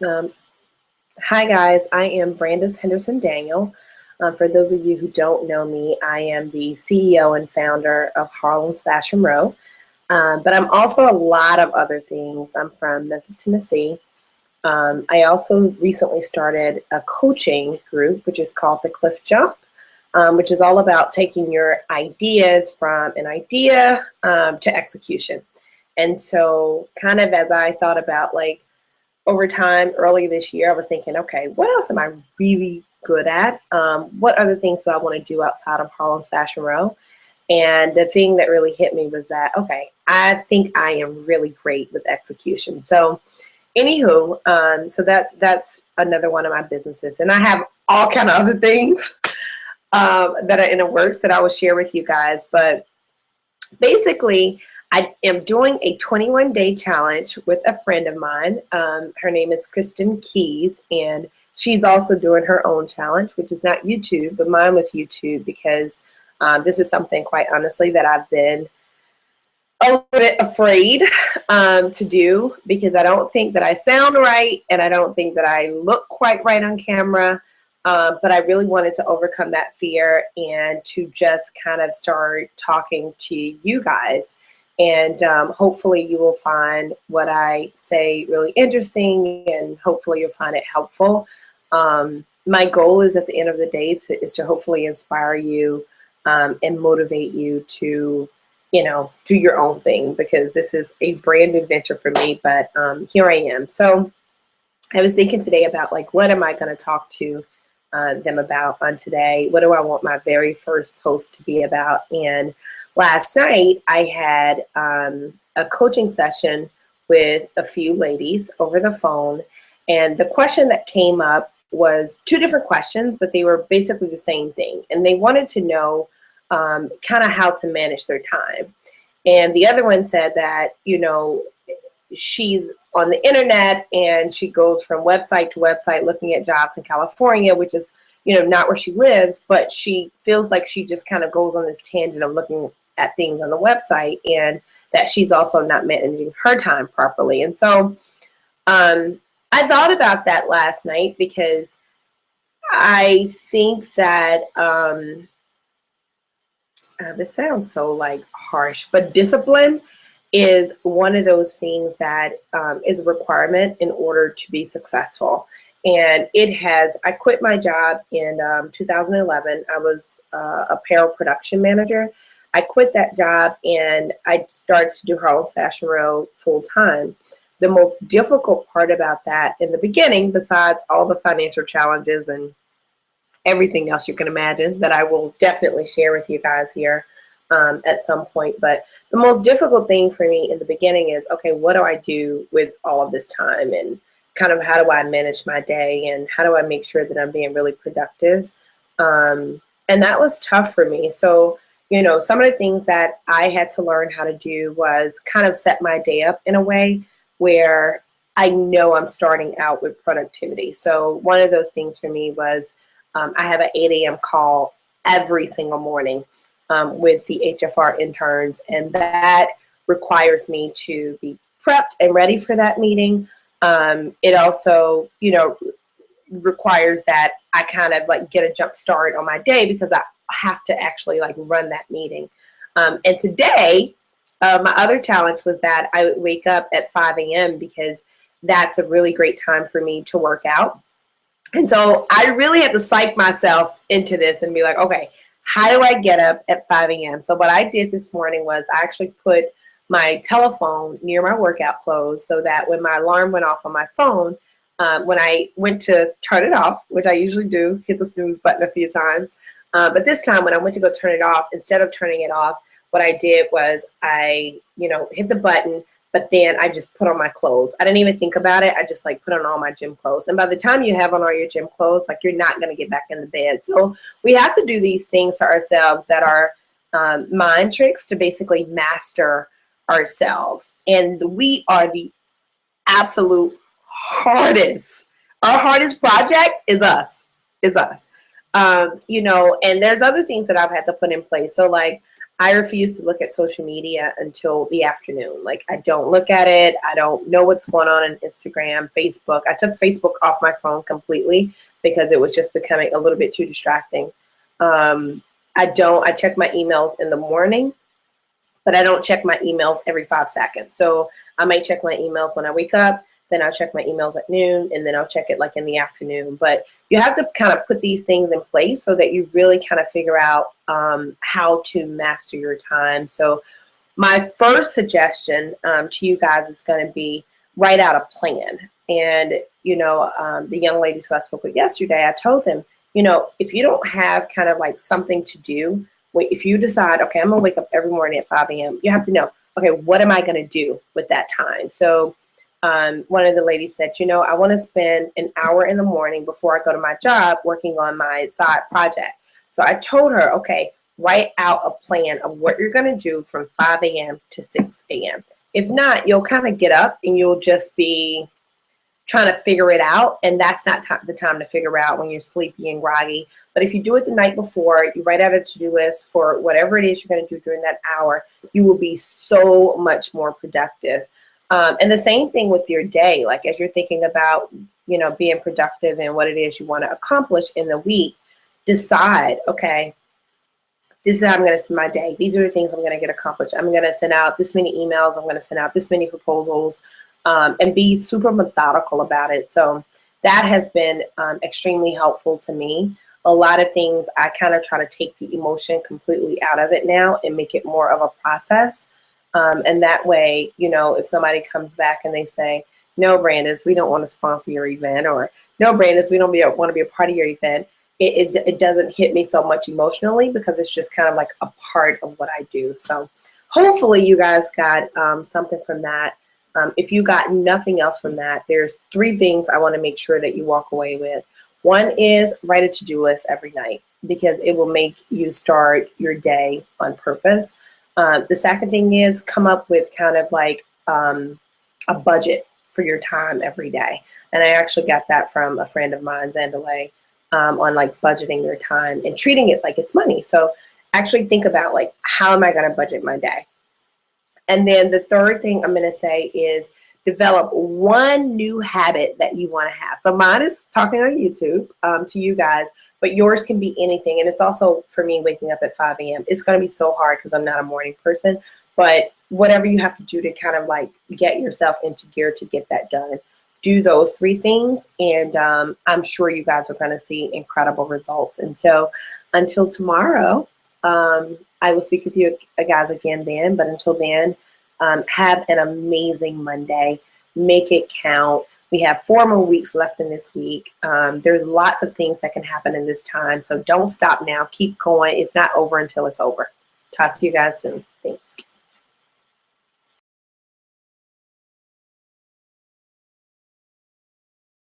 Um, Hi guys, I am Brandis Henderson Daniel. For those of you who don't know me, I am the CEO and founder of Harlem's Fashion Row. But I'm also a lot of other things. I'm from Memphis, Tennessee. I also recently started a coaching group, which is called the Cliff Jump, which is all about taking your ideas from an idea to execution. And so, kind of as I thought about over time, early this year, I was thinking, okay, what else am I really good at? What other things do I want to do outside of Harlem's Fashion Row? And the thing that really hit me was that, okay, I think I am really great with execution. So, anywho, so that's another one of my businesses, and I have all kind of other things that are in the works that I will share with you guys. But basically, I am doing a 21-day challenge with a friend of mine. Her name is Kristen Keys, and she's also doing her own challenge, which is not YouTube, but mine was YouTube because this is something, quite honestly, that I've been a little bit afraid to do because I don't think that I sound right and I don't think that I look quite right on camera. But I really wanted to overcome that fear and to just kind of start talking to you guys. And hopefully you will find what I say really interesting, and hopefully you'll find it helpful. My goal is at the end of the day is to hopefully inspire you and motivate you to, do your own thing, because this is a brand new venture for me, but here I am. So I was thinking today about what am I going to talk to them about on today? What do I want my very first post to be about? And last night I had a coaching session with a few ladies over the phone, and the question that came up was two different questions, but they were basically the same thing, and they wanted to know kind of how to manage their time. And the other one said that, she's on the internet and she goes from website to website looking at jobs in California, which is, not where she lives, but she feels like she just kind of goes on this tangent of looking at things on the website, and that she's also not managing her time properly. And so I thought about that last night because I think that this sounds so harsh, but discipline is one of those things that is a requirement in order to be successful. And I quit my job in 2011. I was a apparel production manager. I quit that job and I started to do Harlem's Fashion Row full time. The most difficult part about that in the beginning, besides all the financial challenges and everything else you can imagine that I will definitely share with you guys here at some point. But the most difficult thing for me in the beginning is, okay, what do I do with all of this time, and kind of how do I manage my day, and how do I make sure that I'm being really productive? And that was tough for me. So, some of the things that I had to learn how to do was kind of set my day up in a way where I know I'm starting out with productivity. So one of those things for me was I have an 8 a.m. call every single morning with the HFR interns, and that requires me to be prepped and ready for that meeting. It also, requires that I kind of get a jump start on my day because I have to actually run that meeting. And today, my other challenge was that I would wake up at 5 a.m. because that's a really great time for me to work out. And so I really had to psych myself into this and be like, okay, how do I get up at 5 a.m.? So what I did this morning was I actually put my telephone near my workout clothes so that when my alarm went off on my phone, when I went to turn it off, which I usually do, hit the snooze button a few times. But this time when I went to go turn it off, instead of turning it off, what I did was I, hit the button, but then I just put on my clothes. I didn't even think about it. I just put on all my gym clothes. And by the time you have on all your gym clothes, you're not going to get back in the bed. So we have to do these things to ourselves that are mind tricks to basically master ourselves. And we are the absolute hardest. Our hardest project is us. And there's other things that I've had to put in place. So I refuse to look at social media until the afternoon. Like, I don't look at it. I don't know what's going on Instagram, Facebook. I took Facebook off my phone completely because it was just becoming a little bit too distracting. I check my emails in the morning, but I don't check my emails every 5 seconds. So I might check my emails when I wake up, then I'll check my emails at noon, and then I'll check it like in the afternoon. But you have to kind of put these things in place so that you really kind of figure out how to master your time. So my first suggestion to you guys is going to be write out a plan. And, the young ladies who I spoke with yesterday, I told them, if you don't have kind of like something to do, if you decide, okay, I'm going to wake up every morning at 5 a.m., you have to know, okay, what am I going to do with that time? So one of the ladies said, I want to spend an hour in the morning before I go to my job working on my side project. So I told her, okay, write out a plan of what you're going to do from 5 a.m. to 6 a.m. If not, you'll kind of get up and you'll just be trying to figure it out, and that's not the time to figure out when you're sleepy and groggy. But if you do it the night before, you write out a to-do list for whatever it is you're going to do during that hour, you will be so much more productive. And the same thing with your day, like as you're thinking about, being productive and what it is you want to accomplish in the week, decide, okay, this is how I'm going to spend my day. These are the things I'm going to get accomplished. I'm going to send out this many emails. I'm going to send out this many proposals. And be super methodical about it. So that has been extremely helpful to me. A lot of things I kind of try to take the emotion completely out of it now and make it more of a process. And that way, if somebody comes back and they say, no, Brandis, we don't want to sponsor your event, or no, Brandis, we don't want to be a part of your event, it doesn't hit me so much emotionally because it's just kind of like a part of what I do. So hopefully you guys got something from that. If you got nothing else from that, there's 3 things I want to make sure that you walk away with. One is write a to-do list every night because it will make you start your day on purpose. The second thing is come up with kind of like a budget for your time every day. And I actually got that from a friend of mine, Zandalay, on like budgeting your time and treating it like it's money. So actually think about like, how am I going to budget my day? And then the third thing I'm going to say is develop one new habit that you want to have. So mine is talking on YouTube to you guys, but yours can be anything. And it's also for me waking up at 5 a.m. It's going to be so hard because I'm not a morning person, but whatever you have to do to kind of like get yourself into gear to get that done, do those 3 things. And I'm sure you guys are going to see incredible results. And so until tomorrow, I will speak with you guys again then, but until then, have an amazing Monday. Make it count. We have 4 more weeks left in this week. There's lots of things that can happen in this time, so don't stop now. Keep going. It's not over until it's over. Talk to you guys soon.